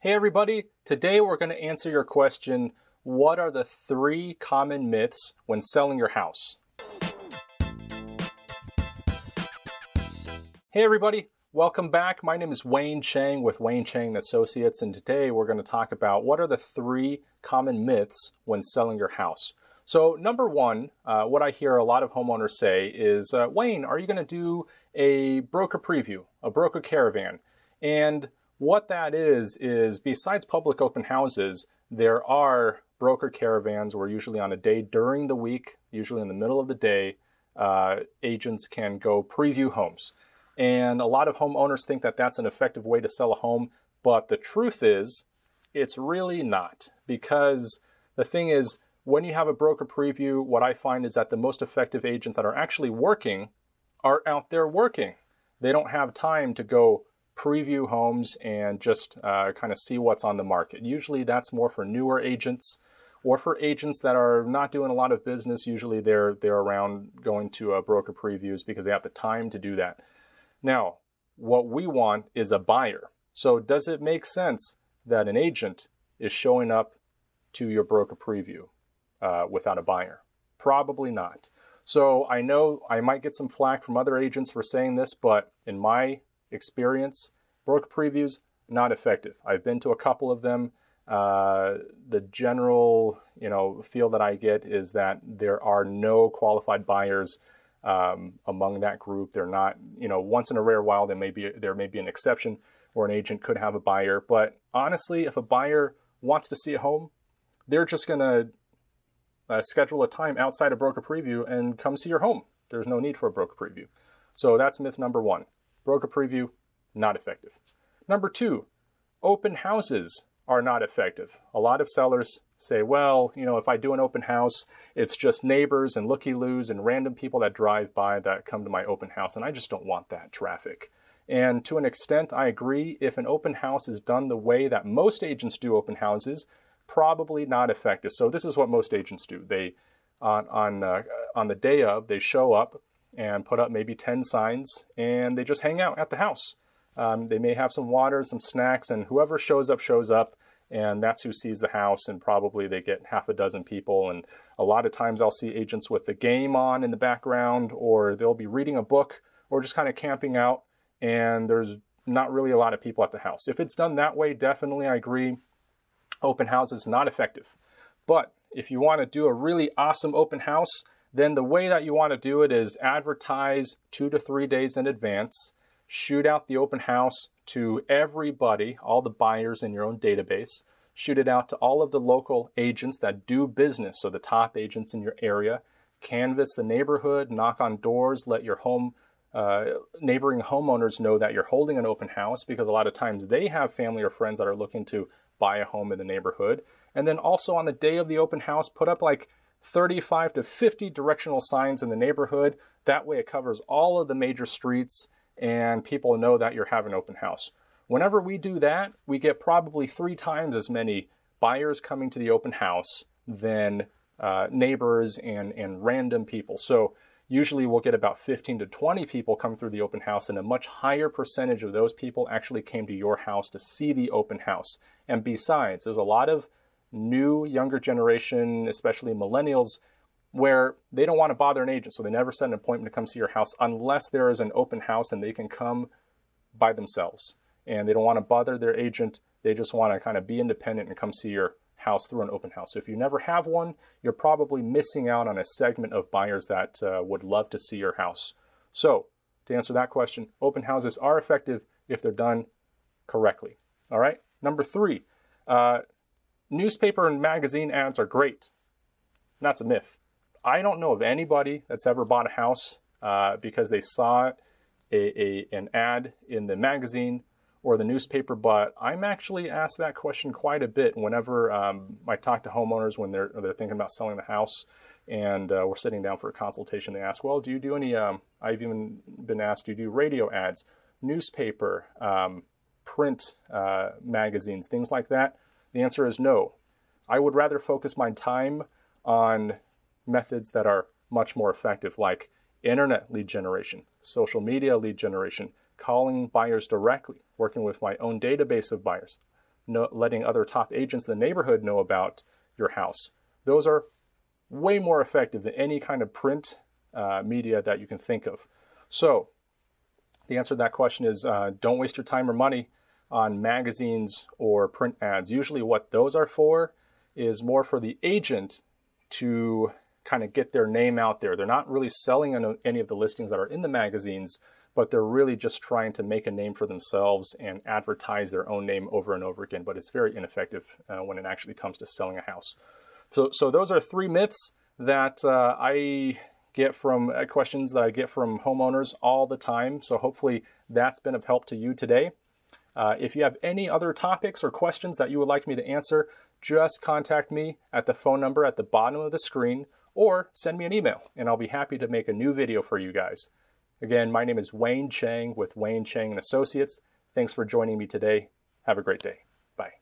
Hey everybody, today we're going to answer your question, what are the 3 common myths when selling your house? Hey everybody, welcome back. My name is Chang with Chang Associates, and today we're going to talk about what are the 3 common myths when selling your house. So number 1, what I hear a lot of homeowners say is, Wayne, are you going to do a broker preview, a broker caravan? And what that is besides public open houses, there are broker caravans where usually on a day during the week, usually in the middle of the day, agents can go preview homes. And a lot of homeowners think that that's an effective way to sell a home, but the truth is, it's really not. Because the thing is, when you have a broker preview, what I find is that the most effective agents that are actually working are out there working. They don't have time to go preview homes and just kind of see what's on the market. Usually that's more for newer agents or for agents that are not doing a lot of business. Usually they're around going to broker previews because they have the time to do that. Now, what we want is a buyer. So does it make sense that an agent is showing up to your broker preview without a buyer? Probably not. So I know I might get some flack from other agents for saying this, but in my experience, broker previews, not effective. I've been to a couple of them. The general, feel that I get is that there are no qualified buyers among that group. They're not, once in a rare while, there may be an exception where an agent could have a buyer. But honestly, if a buyer wants to see a home, they're just going to schedule a time outside a broker preview and come see your home. There's no need for a broker preview. So that's myth number 1. Broker preview, not effective. Number 2, open houses are not effective. A lot of sellers say, well, if I do an open house, it's just neighbors and looky-loos and random people that drive by that come to my open house, and I just don't want that traffic. And to an extent, I agree. If an open house is done the way that most agents do open houses, probably not effective. So this is what most agents do. They, on the day of, they show up and put up maybe 10 signs, and they just hang out at the house. They may have some water, some snacks, and whoever shows up, and that's who sees the house, and probably they get half a dozen people. And a lot of times I'll see agents with the game on in the background, or they'll be reading a book, or just kind of camping out, and there's not really a lot of people at the house. If it's done that way, definitely I agree, open house is not effective. But if you want to do a really awesome open house, then the way that you want to do it is advertise 2 to 3 days in advance, shoot out the open house to everybody, all the buyers in your own database, shoot it out to all of the local agents that do business, so the top agents in your area, canvass the neighborhood, knock on doors, let your neighboring homeowners know that you're holding an open house, because a lot of times they have family or friends that are looking to buy a home in the neighborhood. And then also on the day of the open house, put up like 35 to 50 directional signs in the neighborhood. That way it covers all of the major streets and people know that you're having an open house. Whenever we do that, we get probably 3 times as many buyers coming to the open house than neighbors and random people. So usually we'll get about 15 to 20 people come through the open house, and a much higher percentage of those people actually came to your house to see the open house. And besides, there's a lot of new, younger generation, especially millennials, where they don't want to bother an agent, so they never set an appointment to come see your house unless there is an open house and they can come by themselves. And they don't want to bother their agent. They just want to kind of be independent and come see your house through an open house. So if you never have one, you're probably missing out on a segment of buyers that would love to see your house. So to answer that question, open houses are effective if they're done correctly. All right. Number 3, newspaper and magazine ads are great. That's a myth. I don't know of anybody that's ever bought a house because they saw an ad in the magazine or the newspaper, but I'm actually asked that question quite a bit whenever I talk to homeowners when they're thinking about selling the house, and we're sitting down for a consultation. They ask, well, do you do any, I've even been asked, do you do radio ads, newspaper, print magazines, things like that? The answer is no. I would rather focus my time on methods that are much more effective, like internet lead generation, social media lead generation, calling buyers directly, working with my own database of buyers. letting other top agents in the neighborhood know about your house. Those are way more effective than any kind of print media that you can think of. So the answer to that question is don't waste your time or money on magazines or print ads. Usually what those are for is more for the agent to kind of get their name out there. They're not really selling any of the listings that are in the magazines, but they're really just trying to make a name for themselves and advertise their own name over and over again. But it's very ineffective when it actually comes to selling a house. So those are 3 myths that I get from questions that I get from homeowners all the time. So hopefully that's been of help to you today. If you have any other topics or questions that you would like me to answer, just contact me at the phone number at the bottom of the screen, or send me an email and I'll be happy to make a new video for you guys. Again, my name is Wayne Chang with Wayne Chang & Associates. Thanks for joining me today. Have a great day. Bye.